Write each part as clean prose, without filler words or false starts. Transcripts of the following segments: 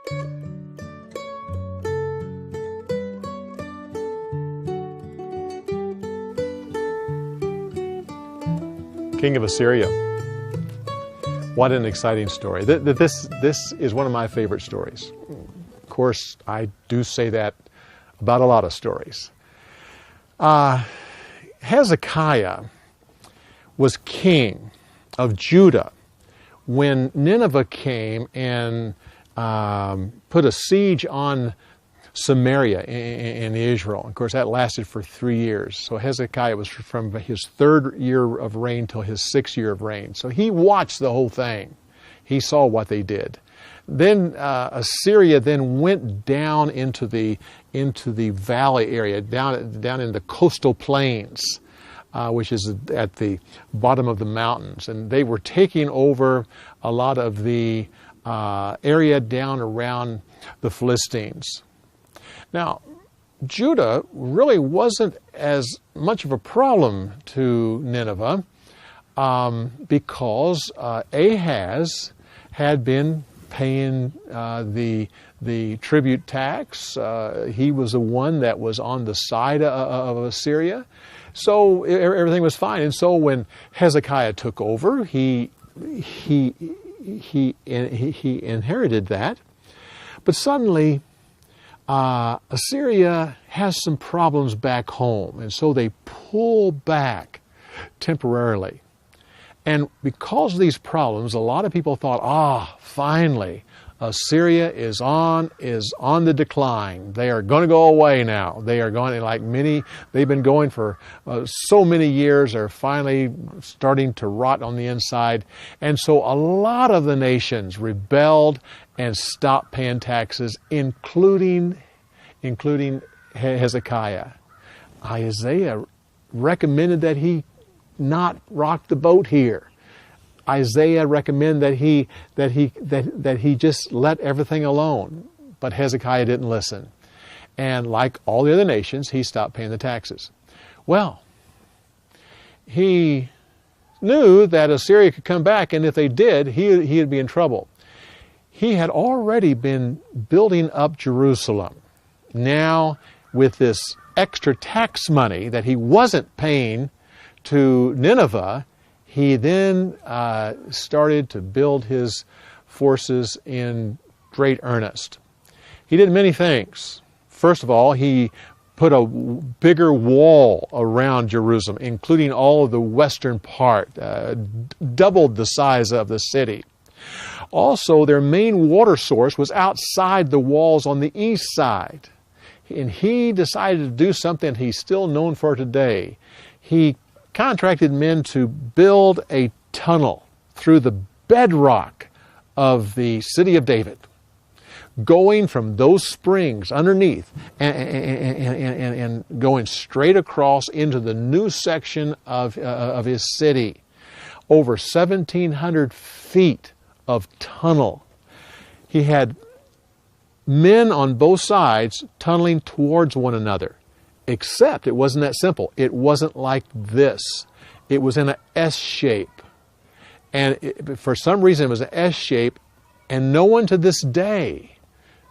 King of Assyria. What an exciting story. This is one of my favorite stories. Of course, I do say that about a lot of stories. Hezekiah was king of Judah when Nineveh came and put a siege on Samaria in Israel. Of course, that lasted for 3 years. So Hezekiah was from his 3rd year of reign till his 6th year of reign. So he watched the whole thing. He saw what they did. Then Assyria then went down into the valley area, down in the coastal plains, which is at the bottom of the mountains, and they were taking over a lot of the area down around the Philistines. Now, Judah really wasn't as much of a problem to Nineveh because Ahaz had been paying the tribute tax. He was the one that was on the side of Assyria, so everything was fine. And so when Hezekiah took over, he inherited that, but suddenly Assyria has some problems back home, and so they pull back temporarily. And because of these problems, a lot of people thought, finally, Assyria is on the decline. They are going to go away now. They are going, like many, they've been going for so many years, are finally starting to rot on the inside. And so a lot of the nations rebelled and stopped paying taxes, including Hezekiah. Isaiah recommended that he not rock the boat here. Isaiah recommended that he just let everything alone. But Hezekiah didn't listen. And like all the other nations, he stopped paying the taxes. Well, he knew that Assyria could come back, and if they did, he'd be in trouble. He had already been building up Jerusalem. Now, with this extra tax money that he wasn't paying to Nineveh, he then started to build his forces in great earnest. He did many things. First of all, he put a bigger wall around Jerusalem, including all of the western part, doubled the size of the city. Also, their main water source was outside the walls on the east side. And he decided to do something he's still known for today. He contracted men to build a tunnel through the bedrock of the city of David, going from those springs underneath and going straight across into the new section of his city. Over 1,700 feet of tunnel. He had men on both sides tunneling towards one another. Except it wasn't that simple. It wasn't like this. It was in an S shape. And for some reason it was an S shape, and no one to this day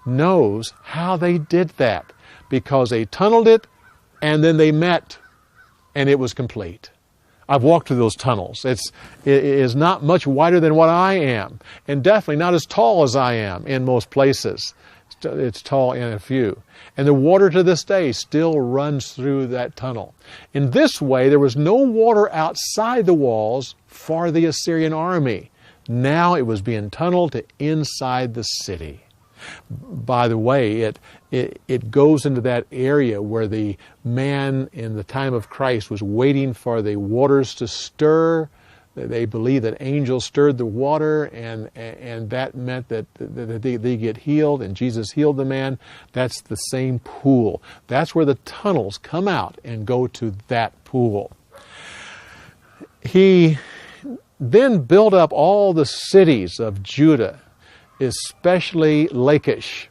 knows how they did that, because they tunneled it and then they met and it was complete. I've walked through those tunnels. It is not much wider than what I am, and definitely not as tall as I am in most places. It's tall in a few. And the water to this day still runs through that tunnel. In this way, there was no water outside the walls for the Assyrian army. Now it was being tunneled to inside the city. By the way, it goes into that area where the man in the time of Christ was waiting for the waters to stir. They believe that angels stirred the water, and that meant that they get healed, and Jesus healed the man. That's the same pool. That's where the tunnels come out and go to that pool. He then built up all the cities of Judah, especially Lachish.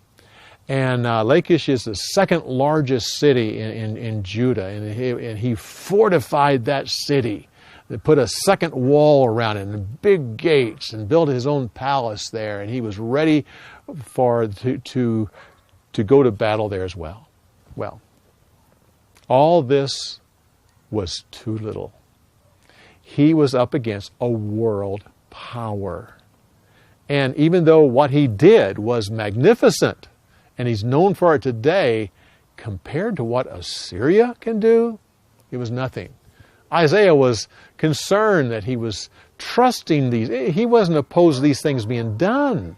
And Lachish is the second largest city in Judah, and he fortified that city They put a second wall around it and big gates and built his own palace there, and he was ready to go to battle there as well. Well, all this was too little. He was up against a world power. And even though what he did was magnificent, and he's known for it today, compared to what Assyria can do, it was nothing. Isaiah was concerned that he was trusting these. He wasn't opposed to these things being done,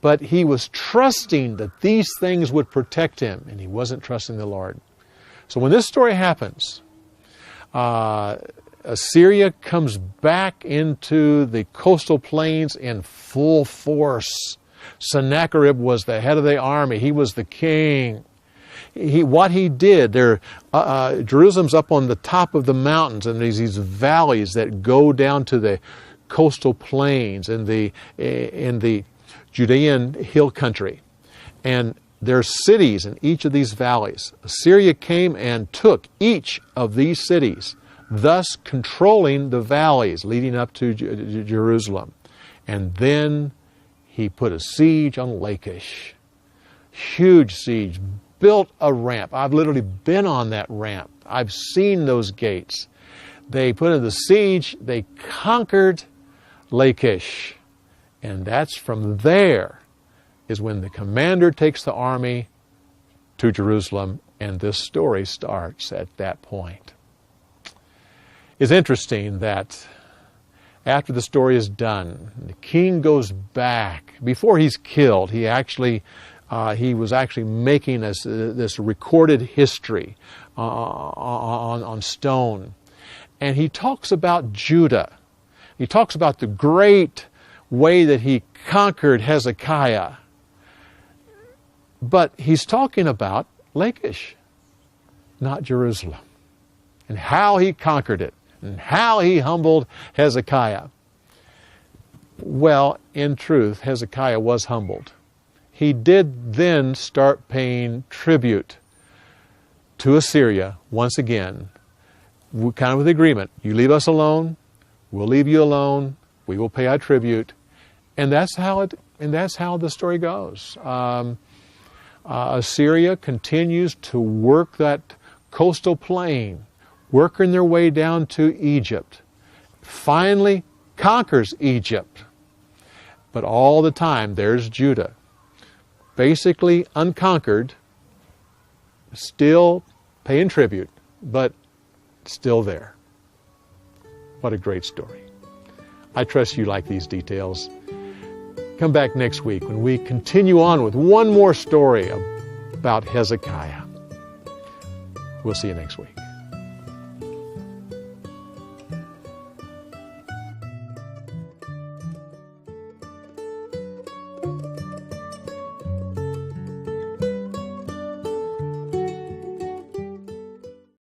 but he was trusting that these things would protect him, and he wasn't trusting the Lord. So when this story happens, Assyria comes back into the coastal plains in full force. Sennacherib was the head of the army. He was the king. What he did, Jerusalem's up on the top of the mountains, and there's these valleys that go down to the coastal plains in the Judean hill country. And there's cities in each of these valleys. Assyria came and took each of these cities, thus controlling the valleys leading up to Jerusalem. And then he put a siege on Lachish. Huge siege. Built a ramp. I've literally been on that ramp. I've seen those gates. They put in the siege. They conquered Lachish. And that's from there is when the commander takes the army to Jerusalem, and this story starts at that point. It's interesting that after the story is done, the king goes back. Before he's killed, he was actually making this recorded history on stone. And he talks about Judah. He talks about the great way that he conquered Hezekiah. But he's talking about Lachish, not Jerusalem, and how he conquered it, and how he humbled Hezekiah. Well, in truth, Hezekiah was humbled. He did then start paying tribute to Assyria once again, kind of with agreement. You leave us alone, we'll leave you alone, we will pay our tribute. And that's how the story goes. Assyria continues to work that coastal plain, working their way down to Egypt. Finally conquers Egypt. But all the time, there's Judah. Basically unconquered, still paying tribute, but still there. What a great story. I trust you like these details. Come back next week when we continue on with one more story about Hezekiah. We'll see you next week.